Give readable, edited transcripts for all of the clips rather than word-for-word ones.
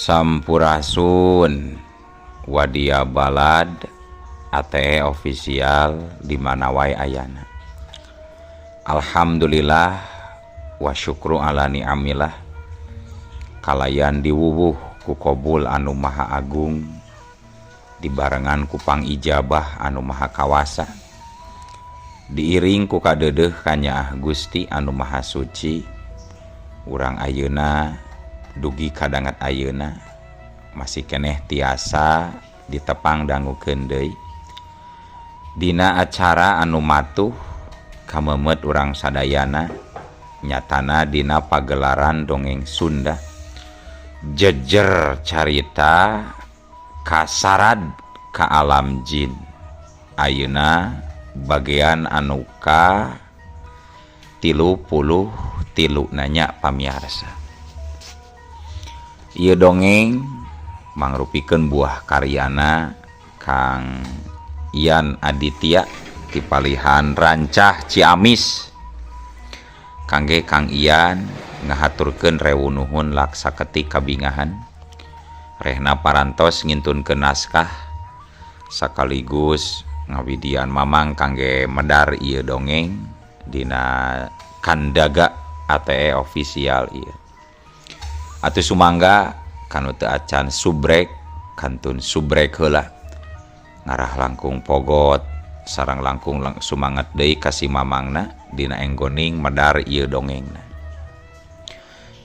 Sampurasun Wadia Balad ATE official di mana wae ayana. Alhamdulillah wa syukru ala ni'amillah kalayan diwuwuh ku qobul anu maha agung dibarengan ku pangijabah anu maha kawasa diiring ku kadeudeuh kanyaah Gusti anu maha suci. Urang ayeuna dugi kadangat ayeuna masih keneh tiasa ditepang dangukeun deui dina acara anu matuh kamemet urang sadayana nyatana dina pagelaran dongeng Sunda jejer carita kasarad ka alam jin. Ayeuna bagian anu ka 33 nanya pamiarsa. Ieu dongeng mangrupikeun buah karyana Kang Ian Aditya ti Palihan Rancah Ciamis. Kangge Kang Ian ngahaturkeun rewu nuhun laksa ketik kabingahan rehna parantos ngintunkeun naskah sakaligus ngawidian mamang kangge medar ieu dongeng dina Kandaga ATE official ieu. Atuh sumangga kanu teu acan subrek kantun subrek heula ngarah langkung pogot sareng langkung sumanget deui ka si mamangna dina enggoning medar ieu dongengna.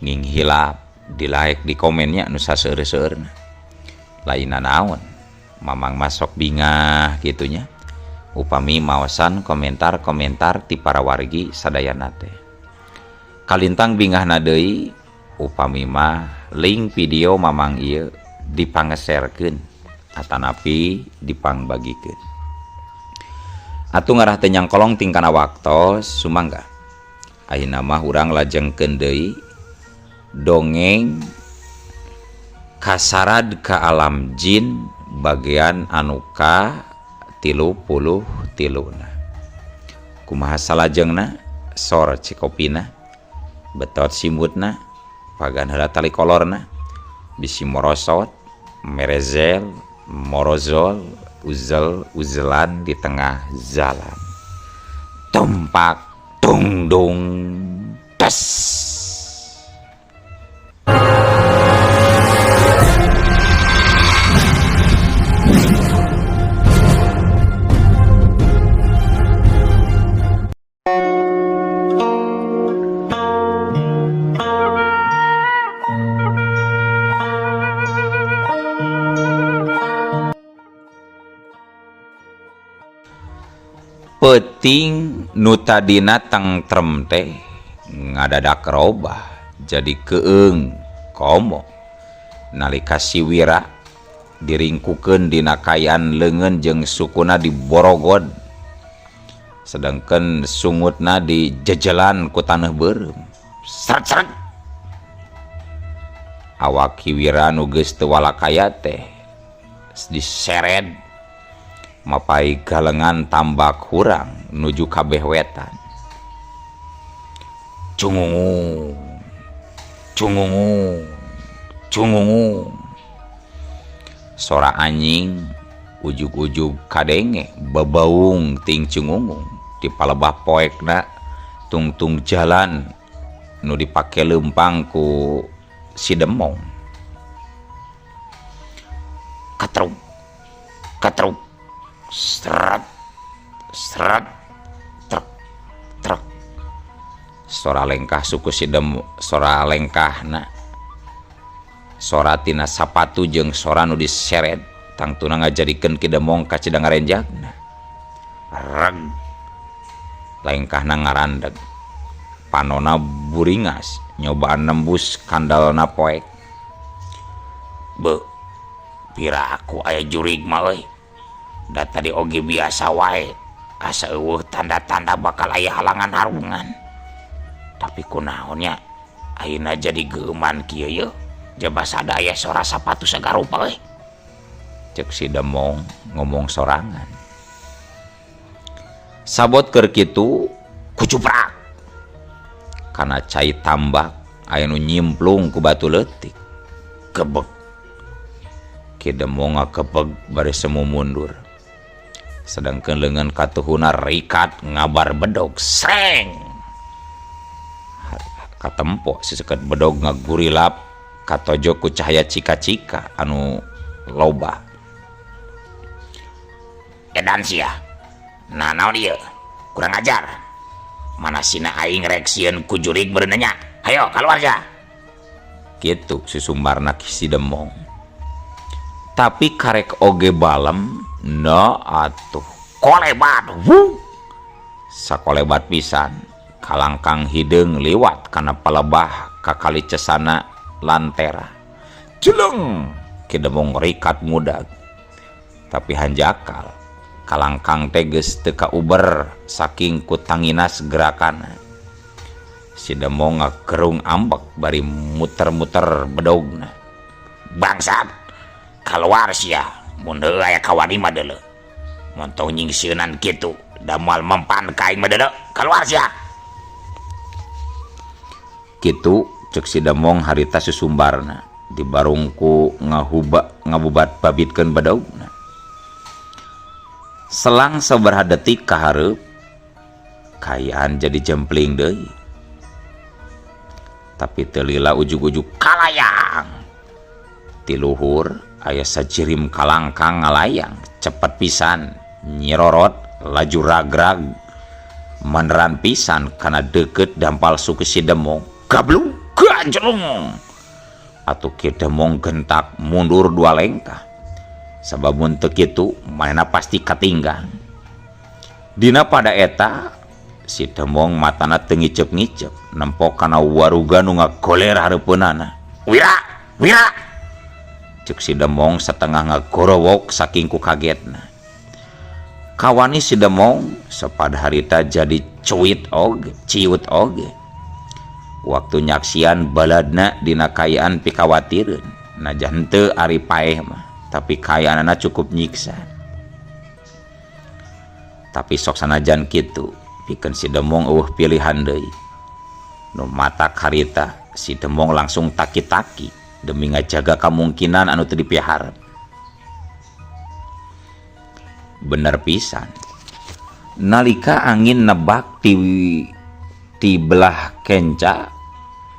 Nging hilap di like di komennya nu saseueur-seueurna. Lainna naon mamang masok bingah gitunya upami maosan komentar-komentar ti para wargi sadayana teh. Kalintang bingahna deui upami mah link video mamang ieu dipangeserkeun atanapi dipangbagikeun. Atuh ngarah teu nyangkolong tingkana waktos sumangga. Ayeuna mah urang lajengkeun deui dongeng kasarad ka alam jin bagian anu ka 33 na. Kumaha salajengna sor cikopina betot simutna pagan heula tali kolorna bisi morosot merezel morozol uzel-uzelan di tengah jalan tumpak dung dung tes. Peting nu tadina tentrem teh ngadadak robah jadi keung komo nalika si Wira diringkukeun dina kayan leungeun jeung sukuna diborogod sedangkan sungutna dijejelan ku taneuh beureum sret-sret. Awak Ki Wira nu geus teu walakaya teh diseret mapai galengan tambak hurang nuju kabeh wetan. Cungungu cungungu cungungu sora anjing ujug-ujug kadenge bebaung ting cungungu di palebah poekna tungtung jalan nu dipake leumpang ku si demong. Katruk katruk seret seret truk truk sora lengkah suku si demu sora lengkahna sora tina sapatu jeung sora nu diseret tangtuna ngajadikeun ki demong ka cidang ngarenjagna reg lengkahna ngarandeg panona buringas nyobaan nembus kandalna poek. Be pira aku aya jurig mah euy da tadi oge biasa wae asa eueuh tanda-tanda bakal aya halangan harungan tapi kunaonnya ayeuna jadi geuman kieu ye jaba sadaya sora sapatu sagarupa euy cek si demong ngomong sorangan. Sabot keur kitu kucuprak kana cai tambak aya nu nyimplung ku batu leutik gebek Demong ngakepeg bari semu mundur. Sedangkan lengan katuhuna rikat ngabar bedog seng. Katempo siseket bedog ngagurilap katojo ku cahaya cika-cika anu loba. Edan sia. Nah naon ieu? Kurang ajar. Mana sina aing reaksieun ku jurig beunanya. Ayo keluar ya. Gitu si Sumbarna si Demong. Tapi karek oge balem no atuh kolebat. Sakolebat pisan kalangkang hideung liwat kana palebah ka kali cesana lantera. Jeleng Ki Demong rikat mudag. Tapi hanjakal kalangkang teges teu kauber saking kutanginas gerakana. Si Demong ngakerung ambek bari muter-muter bedogna. Bangsat, keluar sia, mun heueuh aya kawani mah deuleu. Mun tong nyingsieunan kitu, da moal mempan ka aing mah deuleu, keluar sia. Kitu ceuk si Demong harita susumbarna, dibarungku ngabubat babitkeun bedogna. Selang sabaraha detik kahareup kayaan jadi jempling deui. Tapi teu lila ujug-ujug kalayang. Ti luhur aya sajirim kalangkang ngalayang cepet pisan nyirorot laju ragrag maneran pisan kana deukeut dampal suku si Demong. Gablung ganjelung. Atuh Ki Demong gentak mundur 2 lengkah. Sabab mun teu kitu manehna pasti katinggang. Dina pada eta si Demong matana teu ngicep-ngicep nempo kana waruga nu ngagoler hareupeunana. Wira, wira. Ceuk si Demong satengah ngagorowok saking ku kagetna. Kawani si Demong sapada harita jadi ciut oge. Waktu nyaksian baladna dina kayaan pikawatireun. Najan teu ari paeh mah, tapi kayaanana cukup nyiksa. Tapi sok sanajan kitu, pikeun si Demong eueuh pilihan deui. Nu matak harita si Demong langsung taki-taki demi ngajaga kemungkinan anu teu dipiharep. Bener pisan. Nalika angin nebak ti belah kenca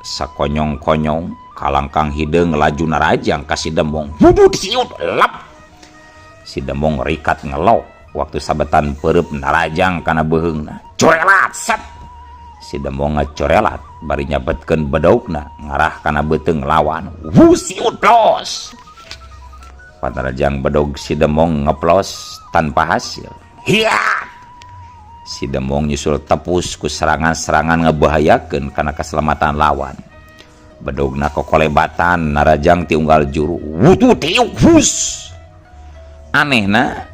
sakonyong-konyong kalangkang hideung laju narajang ka si Demong. Wudud siut lep. Si Demong rikat ngelok waktu sabetan peureub narajang kana beuheungna. Corelat set. Si Demong ngacorelat bari nyabetkeun bedogna ngarah kana beuteung lawan. Siut plos. Panarajang bedog si Demong ngeplos tanpa hasil. Hiat. Si Demong nyusul tepus ku serangan-serangan ngebahayakeun kana keselamatan lawan. Bedogna kokolebatan narajang ti unggal juru. Wutu tiuk hus. Anehna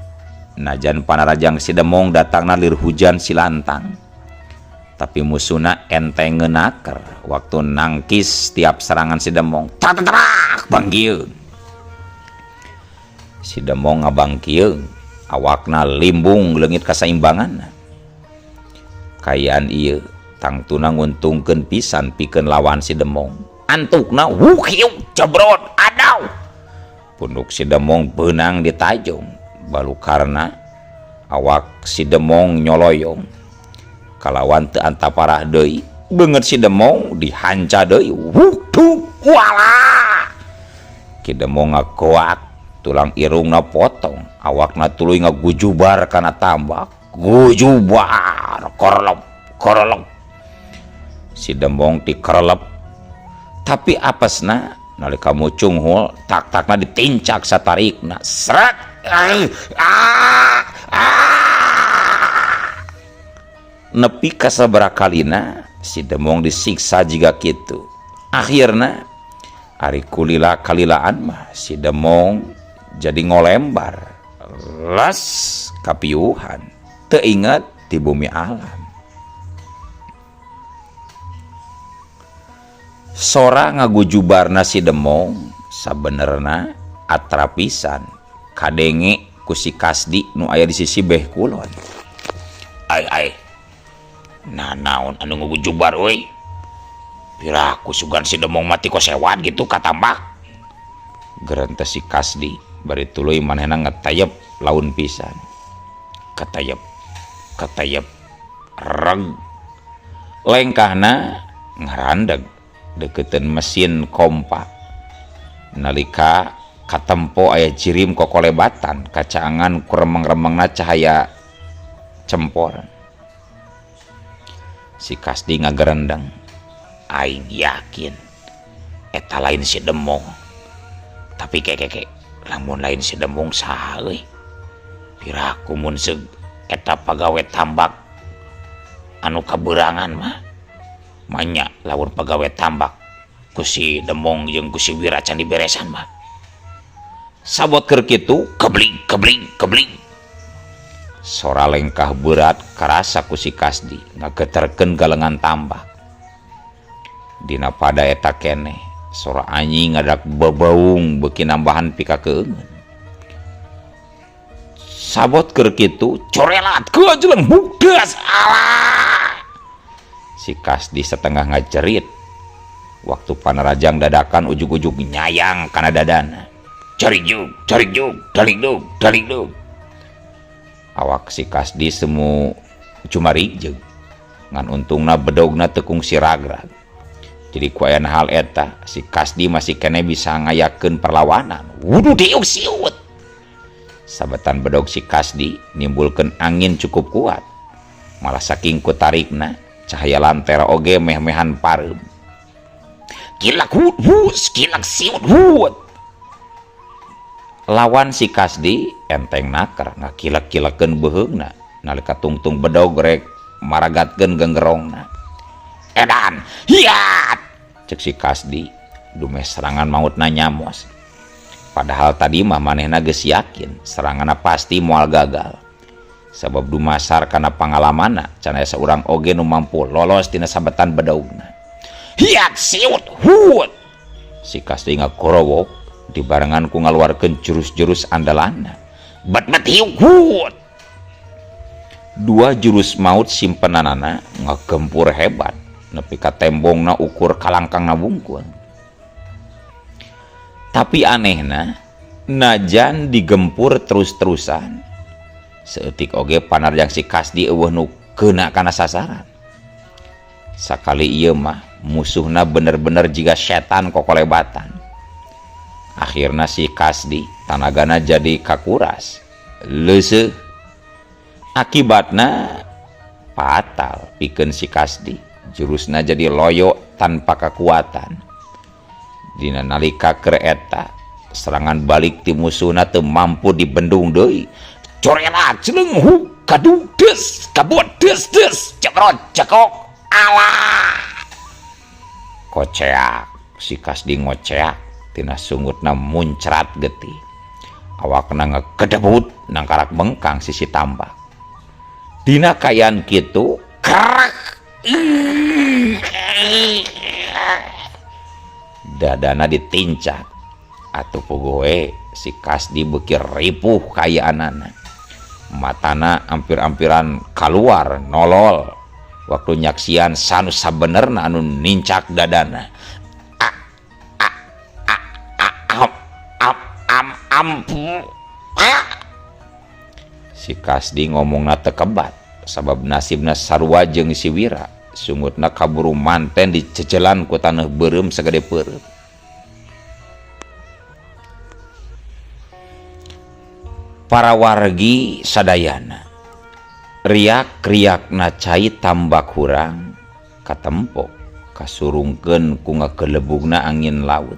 najan panarajang si Demong datangna lir hujan silantang. Tapi musuhna enteng ngeunaker waktu nangkis tiap serangan si Demong. Trak bangkieun. Si Demong ngabangkieun, awakna limbung leungit kasaimbanganna. Kayaan ieu tangtuna nguntungkeun pisan pikeun lawan si Demong. Antukna wukiu jebrot adaw. Punduk si Demong beunang ditajong, balukarna awak si Demong nyoloyong. Kalawan teu antaparah deui, beungeut si Demong dihanca deui. Wudu wala. Ki Demong ngagoak, tulang irungna potong, awakna tuluy ngagujubar kana tambak. Gujubar korolop. Si Demong dikerelep. Tapi apesna nalika mucung hul tak-takna ditincak satarikna. Sret. Nepi ka sabaraha kalina si Demong disiksa jiga kitu. Akhirna ari kulila kalilaan mah si Demong jadi ngolembar las kapiuhan teu inget di bumi alam. Sora ngagujubarna si Demong sabenerna atrapisan kadenge ku si Kasdi nu aya di sisi beh kulon. Ai nah naon anu ngagujubar euy? Piraku sugan si Demong mati ko sewat gitu katambak. Gerente si Kasdi bari tuluy manehna ngetayep laun pisan. Ketayep reg lengkahna ngarandeg dekeun mesin kompa nalika katempo aya jirim kokolebatan kacaangan ku remeng-remengna cahaya cempor. Si Kasdi ngagerendeng, aing yakin eta lain si Demong, tapi keke lamun lain si Demong saha euy, piraku mun seug eta pagawe tambak anu kaberangan mah manya lamun pagawe tambak ku si Demong jeung ku si Wira can diberesan mah sabot keur kitu kebling sora lengkah berat karasa ku si Kasdi ngageterkeun galengan tambak. Dina pada eta keneh sora anjing ngadak bebaung beuki nambahan pikakeungeun. Sabot keur kitu corelat ke jeleng budas alah. Si Kasdi setengah ngajerit waktu panerajang dadakan ujug-ujug nyayang kana dadana. Cari juk, dalik dug. Awak si Kasdi semu cumarig ngan untungna bedogna tekung si ragrag. Jadi ku aya hal eta si Kasdi masih kene bisa ngayakeun perlawanan. Wudu diuk siut. Sabetan bedog si Kasdi nimbulkeun angin cukup kuat. Malah saking ku tarikna cahaya lantera oge meh-mehan pareum. Kilak hus, kilak siut hut. Lawan si Kasdi enteng nakar ngakilak-kilakeun beheungna nalika tungtung bedog rek maragatkeun genggerongna. Edan, hiat! Cek si Kasdi, dumeh serangan mautna nyamos. Padahal tadi mah manehna geus yakin seranganna pasti moal gagal. Sabab dumasar kana pangalamanna can aya saurang oge nu mampu lolos tina sabetan bedogna. Hiat siut hut. Si Kasdi ngakorowok dibarengan ku ngaluarkeun jurus-jurus andalanna. Bet-bet hiuk hut. Dua jurus maut simpenanana ngagempur hebat nepi ka tembongna ukur kalangkangna wungkul. Tapi anehna najan digempur terus-terusan seeutik oge panarjang si Kasdi eueuh nu keuna kana sasaran. Sakali ieu mah musuhna bener-bener jiga setan kokolebatan. Akhirna si Kasdi tanagana jadi kakuras leuseuh. Akibatna fatal pikeun si Kasdi. Jurusna jadi loyo tanpa kekuatan. Dina nalika keur eta serangan balik ti musuhna teu mampu dibendung deui. Corelat ceuleng hu kadudes kabodes des cekrot cekok alah. Koceak si Kasdi ngoceak tina sungutna muncrat getih. Awakna ngegedebut nang karak bengkang sisi tambak. Dina kayan kitu kerak dadana ditincak atuh puguh si Kasdi beuki ripuh kayaanana. Matana ampir-ampiran kaluar nolol waktu nyaksian sanu sabenerna anu nincak dadana. Si Kasdi ngomongna teu kebat sabab nasibna sarua jeung si Wira sungutna kaburu manten dicecelan ku taneuh beureum sagede peureum. Para wargi sadayana riak-riakna cai tambak hurang katempo kasurungkeun ku ngakelebugna angin laut.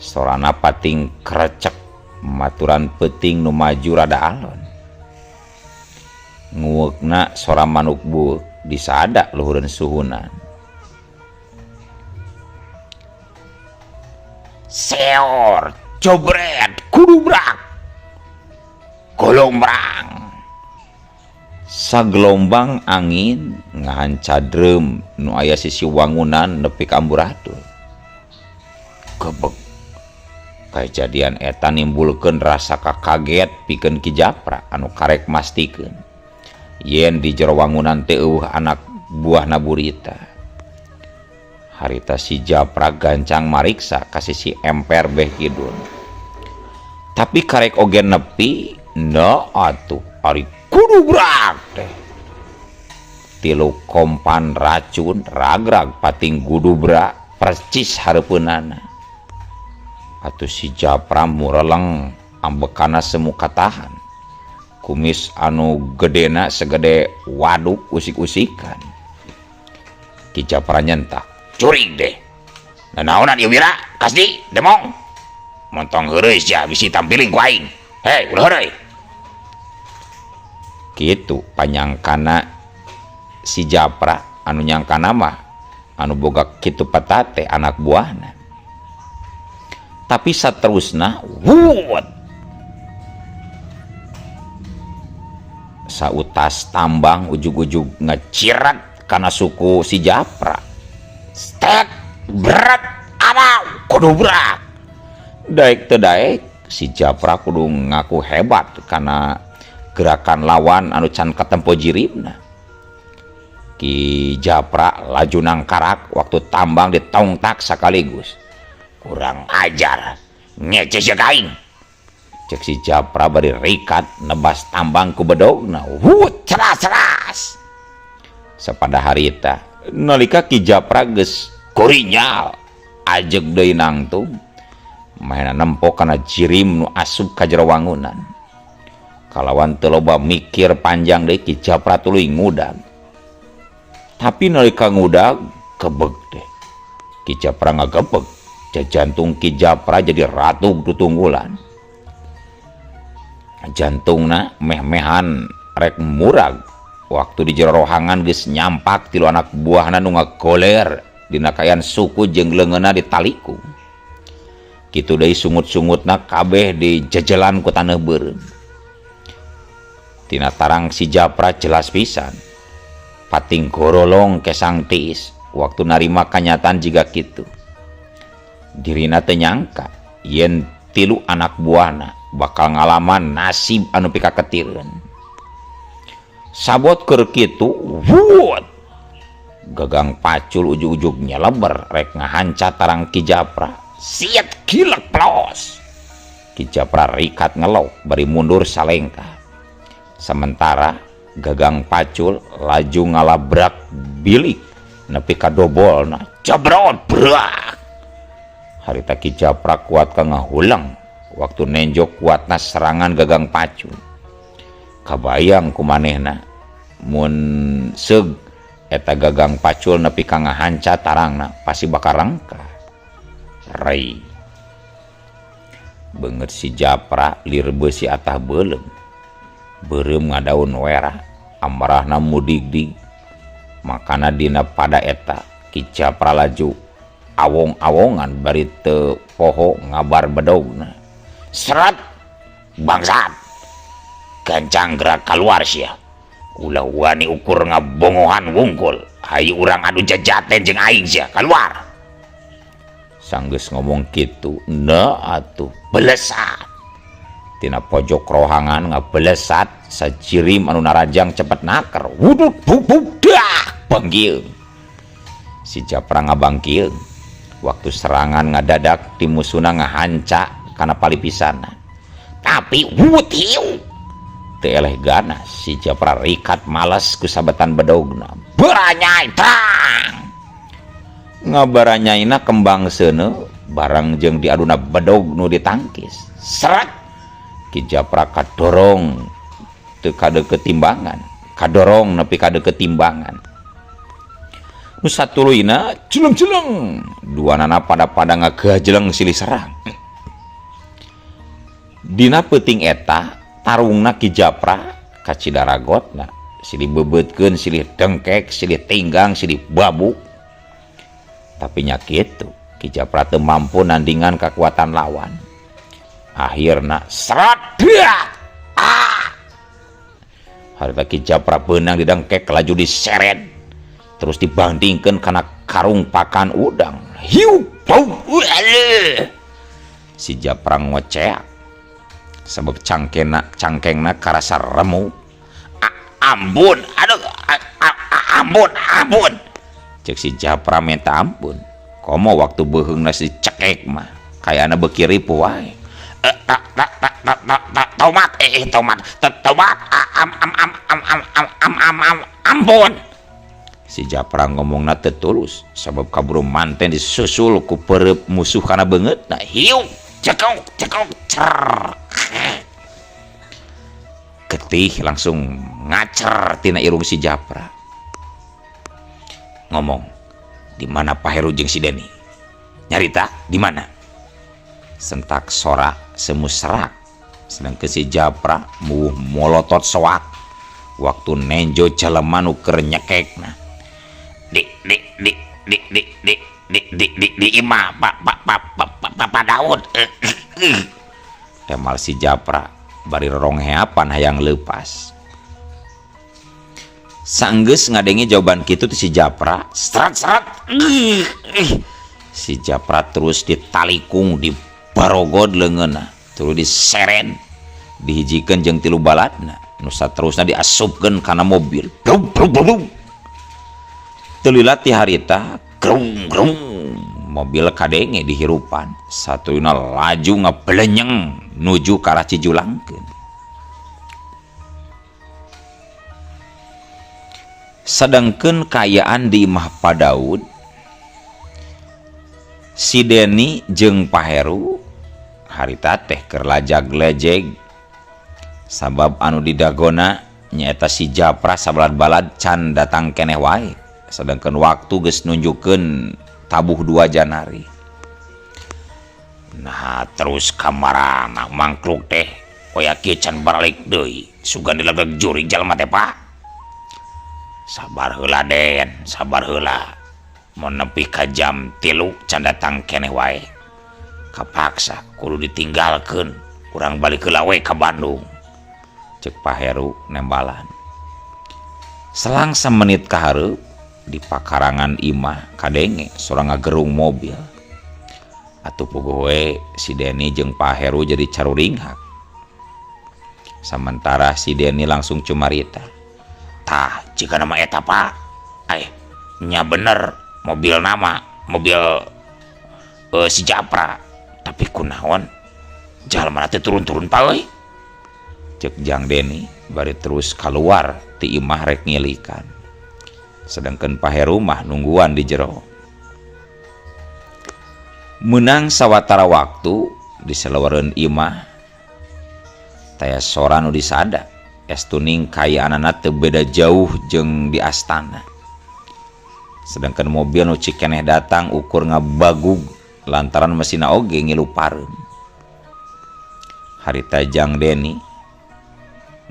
Sorana pating krecek maturan peuting nu maju rada alon. Ngueukna sora manuk buuk disada luhureun suhunan. Seor, cobret, kudubrak, golombrang. Sagelombang angin ngahan cadrem nu aya sisi wangunan nepi ka amburadul. Gebeg. Kejadian eta nimbulkeun rasa kaget pikeun Ki Japra anu karek mastikeun yen di jero wangunan teh eueuh anak buahna burita. Harita si Japra gancang mariksa ka sisi emper beh kidul. Tapi karek oge nepi atuh ari kudubrak teh tilu kompan racun ragrag pating gudubrak percis hareupeunana atuh si Japra mureleng ambekana semu katahan kumis anu gedena segede waduk usik-usikan. Ki Japra nyentak curig deh nanaonan ieu wira kasdi demong montong heureus ja bisi tampiling ku aing hei ulah heureuy kitu panyangkana si Japra anu nyangkana mah anu boga kitu petate anak buahna. Tapi saterusna wuut sautas tambang ujug-ujug ngecirat kana suku si Japra stek berat ada kudubrak daek teu daek si Japra kudu ngaku hebat karena gerakan lawan anu can katempo jiribna. Ki Japra laju nangkarak waktu tambang ditongtak sekaligus. Kurang ajar ngece jeung aing cek si Japra bari rikat nebas tambang ku bedogna ceras-ceras sapada harita nalika Ki Japra geus kurinyal ajeg deui nangtung maena nempo kana jirim nu asup ka jero wangunan kalawan teu loba mikir panjang deui Ki Japra tuluy ngudag tapi nalika ngudag kebeg deh Ki Japra ngagebeg jantung Ki Japra jadi ratu tutunggulan jantungna meh-mehan rek murag waktu di jero rohangan geus nyampak tilu anak buahna nu ngagoler dina kayan suku jeung leungeunna ditaliku kitu deui sungut-sungutna kabeh dijejelan ku taneuh beureum tina tarang si Japra jelas pisan pating gorolong kesang tiis waktu narima kanyataan jiga kitu dirina teu nyangka yen tilu anak buahna bakal ngalaman nasib anu pikaketirkeun sabot keur kitu wuut gagang pacul ujug-ujug nyeleber rek ngahancat tarang Ki Japra siet kilek plos Ki Japra rikat ngelok bari mundur salengkah sementara gagang pacul laju ngalabrak bilik nepi ka dobolna jebrot brak harita Ki Japra kuat ka ngahulang waktu nenjok kuatna serangan gagang pacul kabayang kumanehna mun seug eta gagang pacul nepi ka ngahancat tarangna pasti bakal rangka rei beungeut si Japra lir beusi atah beuleum beureum ngadaun wera amarahna mudigdig makana dina pada eta Ki Japra laju awong-awongan bari teu poho ngabar bedogna serat bangsat gancang gerak keluar sia ulah wani ukur ngabongohan wungkul hayu urang adu jajaten jeung aing sia keluar sanggeus ngomong kitu atuh belesat tina pojok rohangan ngabelesat sajirim anu narajang cepet naker wudut bubuk dah panggil si Japra ngabangkieun waktu serangan ngadadak ti musuna ngahanca kana palipisanna tapi wut hiu teu eleh ganas si Japra rikat males ku sabetan bedogna baranyai tang ngabaranyaina kembang seuneu barang jeung diaduna bedog nu ditangkis seret Ki Japra kadorong teu kadeukeut timbangan kadorong nepi kadeukeut timbangan nu satuluyna jeleng-jeleng duanana pada ngagejeleng silih serang dina peuting eta tarungna Ki Japra ka Cidaragotna silih bebeutkeun silih dengkek silih tinggang silih babuk tapi nya kitu Ki Japra teu mampu nandingan kekuatan lawan akhirna serat harita Ki Japra beunang didengkek laju diseret terus dibandingkan karena karung pakan udang hiu bau si Japra ngoceak sebab cangkengna karasa remu ampun aduh ampun cek si Japra minta ampun komo waktu beheungna si cekek mah kayana beuki ripuh wae tomat tomat ampun. Si Japra ngomongna teu tulus sabab kaburu manten disusul ku peureup musuh kana beungeutna. Hiu cekok cer. Getih langsung ngacer tina irung si Japra. Ngomong, di mana Pak Heru jeung si Deni? Nyarita di mana? Sentak sora semu serak. Sedangkan si Japra mueuh molotot soak waktu nenjo jelema nu keur nyekekna. Di imah Pak Daud. Temal si Japra bari rorongheapan hayang leupas. Saenggeus ngadenge jawaban kitu ti si Japra, Serat. si Japra terus ditalikung di barogod leungeunna, terus diseren, dihijikeun jeung 3 baladna, nu saterusna diasupkeun kana mobil. Teu lila ti harita, grung, mobil kadenge dihirupan, satuna laju ngaplenyeng nuju ka arah Cijulangkeun. Sedangkeun kayaan di imah Pak Daud, si Deni jeung Pak Heru harita teh keur lajag-lejeg sabab anu didagona nyaeta si Japra sabalad-balad can datang keneh wae. Sedangkan waktu geus nunjukkeun tabuh 2 janari. Nah terus kamarana mangkluk teh oya kieu can balik deui sugan dilegeg jurig jalma teh Pak. Sabar heula Den, sabar heula. Mun nepi ka jam 3 can datang keneh wae. Kapaksa kudu ditinggalkeun, urang balik heula we ka Bandung. Cek Pak Heru nembalan. Selang samenit kahareup di pakarangan imah kadenge sorang ngagerung mobil. Atuh puguh we si Deni jeung Pak Heru jadi caruringhak. Sementara si Deni langsung cumarita. Tah jika nama eta Pak, nya bener mobil nama mobil si Japra, tapi kunaon jalma teh turun-turun Pak euy. Cek Jang Deni bari terus keluar ti imah rek ngilikan. Sedangkan Pak Heru mah nungguan di jero. Menang sawatara waktu di saleuwereun imah taya sora nu disada estuning kayaanana teu beda jauh jeung di astana. Sedangkan mobil nu cik keneh datang ukur ngabagug lantaran mesinna oge ngilupareun. Harita Jang Deni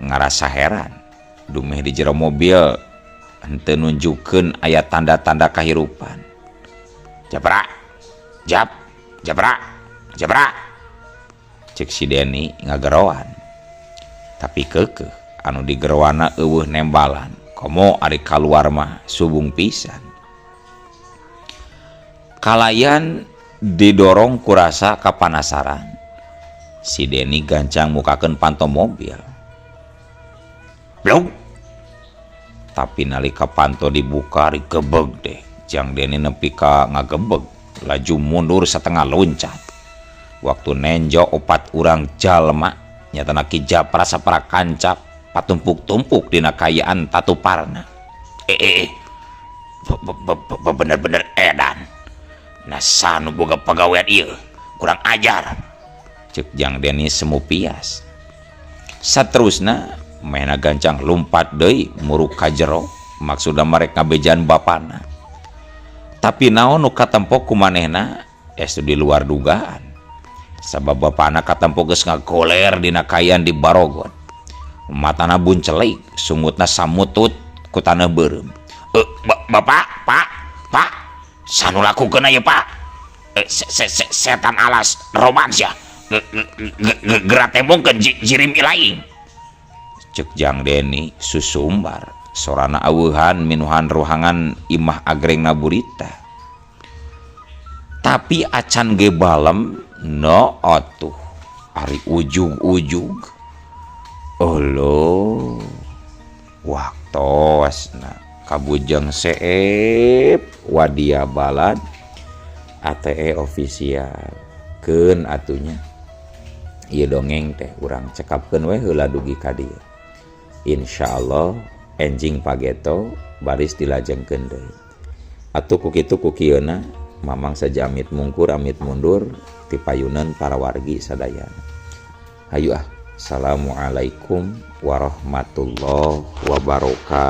ngarasa heran dumeh di jero mobil henteu nunjukkeun aya tanda-tanda kahirupan. Japra Cek si Deni ngageroan. Tapi keukeuh anu digerowana eueuh nembalan. Komo ari kaluar mah subung pisan. Kalayan didorong kurasa kapanasaran, si Deni gancang mukakeun pantom mobil. Blong. Tapi nalika panto dibuka digebeg deh. Jang Deni nepi ka ngagebeg, laju mundur setengah loncat. Waktu nenjo 4 urang jalma nyatana Ki Japra sapara kancap patumpuk-tumpuk dina kayaan tatuparna. Bener-bener edan. Nasa nu boga pagawean ieu kurang ajar. Cek Jang Deni semu pias. Saterusna mena gancang lumpat deui muruk ka jero, maksudna marek ngabejan bapana. Tapi naon nu katempo ku manehna estu di luar dugaan. Sabab bapana katempo geus ngagoler dina kayaan di barogon. Matana buncelik, sungutna samutut ku taneuh beureum. Bapak, Pak, sanu lakukeun aya Pak? Setan alas romansya. Gerak tembongkeun jirim ilaing. Cek Jang Deni susumbar, sorana aweuhan minuhan ruhangan imah agrengna burita. Tapi acan ge balem no atuh ari ujug-ujug. Olo waktosna kabujang seep wadia balad ATE ofisial keun atunya. ieu dongeng teh urang cekapkeun we heula dugi ka dieu. Insyaallah enjing pageto baris dilajengkeun deui. Atuh ku kitu ku kieuna mamang saja amit mungkur amit mundur ti payunan para wargi sadayana. Hayu ah. Assalamualaikum warahmatullahi wabarakatuh.